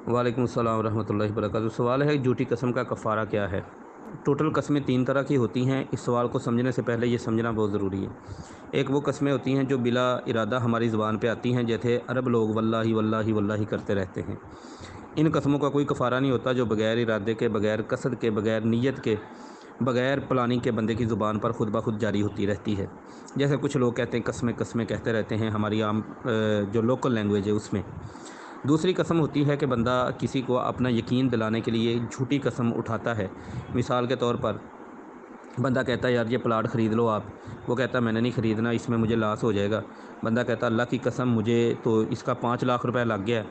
वालेकुम अस्सलाम रहमतुल्लाहि वबरकातुहू। सवाल है झूठी कसम का कफ़ारा क्या है। टोटल कस्में तीन तरह की होती हैं। इस सवाल को समझने से पहले ये समझना बहुत ज़रूरी है। एक वो कस्में होती हैं जो बिला इरादा हमारी ज़ुबान पे आती हैं, जैसे अरब लोग वल्लाही वल्लाही वल्लाही करते रहते हैं। इन कस्मों का कोई कफ़ारा नहीं होता, जो बग़ैर इरादे के, बग़ैर कसद के, बग़ैर नीयत के, बग़ैर प्लानिंग के बंदे की ज़ुबान पर खुद ब खुद जारी होती रहती है। जैसे कुछ लोग कहते हैं कस्में कस्में कहते रहते हैं, हमारी आम जो लोकल लैंग्वेज है उसमें। दूसरी कसम होती है कि बंदा किसी को अपना यकीन दिलाने के लिए झूठी कसम उठाता है। मिसाल के तौर पर बंदा कहता है यार ये प्लाट ख़रीद लो आप, वो कहता है मैंने नहीं ख़रीदना, इसमें मुझे लॉस हो जाएगा। बंदा कहता है अल्लाह की कसम मुझे तो इसका 5 लाख रुपए लग गया है,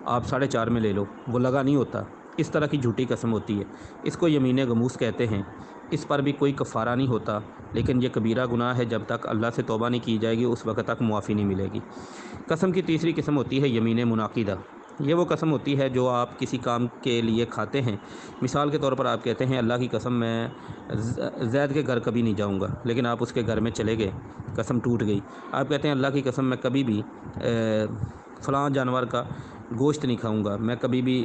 आप 4.5 में ले लो, वो लगा नहीं होता। इस तरह की झूठी कसम होती है, इसको यमीन गमूस कहते हैं। इस पर भी कोई कफ़ारा नहीं होता, लेकिन ये कबीरा गुनाह है। जब तक अल्लाह से तौबा नहीं की जाएगी उस वक्त तक मुआफ़ी नहीं मिलेगी। कसम की तीसरी किस्म होती है यमीन मुनाकिदा। ये वो कसम होती है जो आप किसी काम के लिए खाते हैं। मिसाल के तौर पर आप कहते हैं अल्लाह की कसम मैं ज़ैद के घर कभी नहीं जाऊंगा, लेकिन आप उसके घर में चले गए, कसम टूट गई। आप कहते हैं अल्लाह की कसम मैं कभी भी फ़लाँ जानवर का गोश्त नहीं खाऊंगा, मैं कभी भी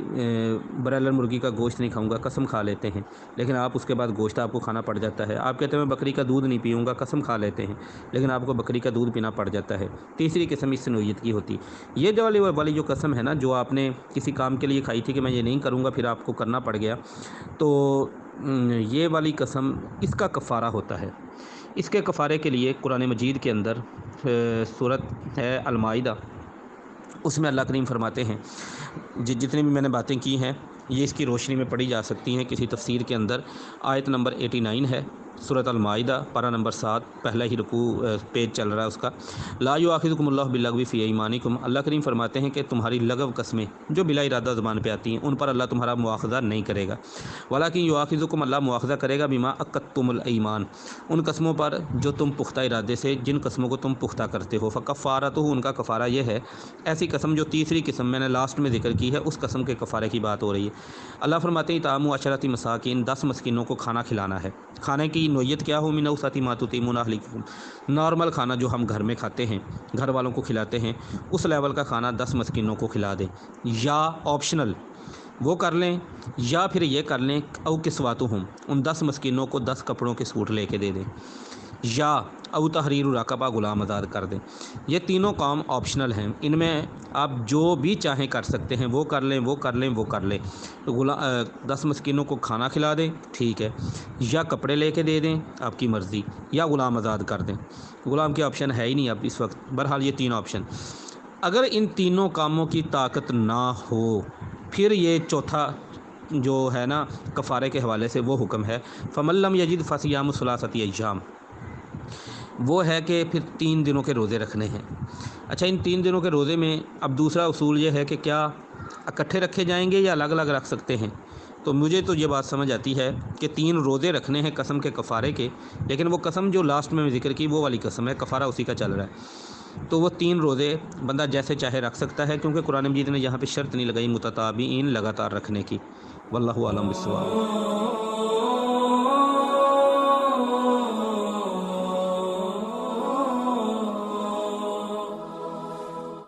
ब्रायलर मुर्गी का गोश्त नहीं खाऊंगा, कसम खा लेते हैं, लेकिन आप उसके बाद गोश्त आपको खाना पड़ जाता है। आप कहते हैं मैं बकरी का दूध नहीं पीऊँगा, कसम खा लेते हैं, लेकिन आपको बकरी का दूध पीना पड़ जाता है। तीसरी किस्म इस नोयत की होती। ये जो वाली जो कसम है ना, जो आपने किसी काम के लिए खाई थी कि मैं ये नहीं करूँगा, फिर आपको करना पड़ गया, तो ये वाली कसम इसका कफ़ारा होता है। इसके कफ़ारे के लिए कुरान मजीद के अंदर सूरत है अल-माइदा, उसमें अल्लाह करीम फरमाते हैं, जितनी भी मैंने बातें की हैं ये इसकी रोशनी में पढ़ी जा सकती हैं किसी तफसीर के अंदर। आयत नंबर 89 है, सूरत अल-माइदा, पारा नंबर 7, पहला ही रुकू पेज चल रहा है उसका। ला युआखिज़ुकुमुल्लाहु बिल्लग़्वी फ़ी अयमानिकुम, अल्लाह करीम फरमाते हैं कि तुम्हारी लगव कस्में जो बिला इरादा ज़बान पे आती हैं उन पर अल्लाह तुम्हारा मुआख़ज़ा नहीं करेगा। वलाकिन युआखिज़ुकुम, अल्लाह मुआख़ज़ा करेगा बिमा अक़द्तुमुल ईमान, उन कस्मों पर जो तुम पुख्ता इरादे से, जिन कस्मों को तुम पुख्ता करते हो। फ़कफ़ारतुहु, उनका कफ़ारा यह है, ऐसी कसम जो तीसरी किस्म मैंने लास्ट में ज़िक्र की है उस कसम के कफ़ारे की बात हो रही है। अल्लाह फरमाते हैं इतामु अशरती मसाकिन, 10 मस्किनों को खाना खिलाना है। खाने की नोयत क्या हो, मिन औसती मा तुतीमूना अहलिकुम, नॉर्मल खाना जो हम घर में खाते हैं, घर वालों को खिलाते हैं, उस लेवल का खाना 10 मस्किनों को खिला दें। या ऑप्शनल वो कर लें, या फिर ये कर लें औ किस्वातुहुम, उन 10 मस्किनों को 10 कपड़ों के सूट लेके दे दें, या औ तहरीर रकबा, गुलाम आज़ाद कर दें। ये तीनों काम ऑप्शनल हैं, इनमें आप जो भी चाहें कर सकते हैं, वो कर लें, वो कर लें, वो कर लें। तो 10 मस्किनों को खाना खिला दें, ठीक है, या कपड़े लेके दे दें, आपकी मर्ज़ी, या गुलाम आज़ाद कर दें। गुलाम की ऑप्शन है ही नहीं अब इस वक्त। बहरहाल ये 3 ऑप्शन। अगर इन तीनों कामों की ताकत ना हो, फिर ये चौथा जो है ना कफ़ारे के हवाले से वो हुक्म है, फ़मल्लम यजिद फ़सियामु सलासति अय्याम, वो है कि फिर 3 दिनों के रोज़े रखने हैं। अच्छा, इन 3 दिनों के रोज़े में अब दूसरा उसूल ये है कि क्या इकट्ठे रखे जाएंगे या अलग अलग रख सकते हैं। तो मुझे तो ये बात समझ आती है कि 3 रोज़े रखने हैं कसम के कफ़ारे के, लेकिन वो कसम जो लास्ट में ज़िक्र की वो वाली कसम है, कफ़ारा उसी का चल रहा है। तो वो 3 रोज़े बंदा जैसे चाहे रख सकता है, क्योंकि कुरान मजीद ने यहाँ पे शर्त नहीं लगाई मुतताबीन, लगातार रखने की। वल्लाहु आलम बिस्सवाब।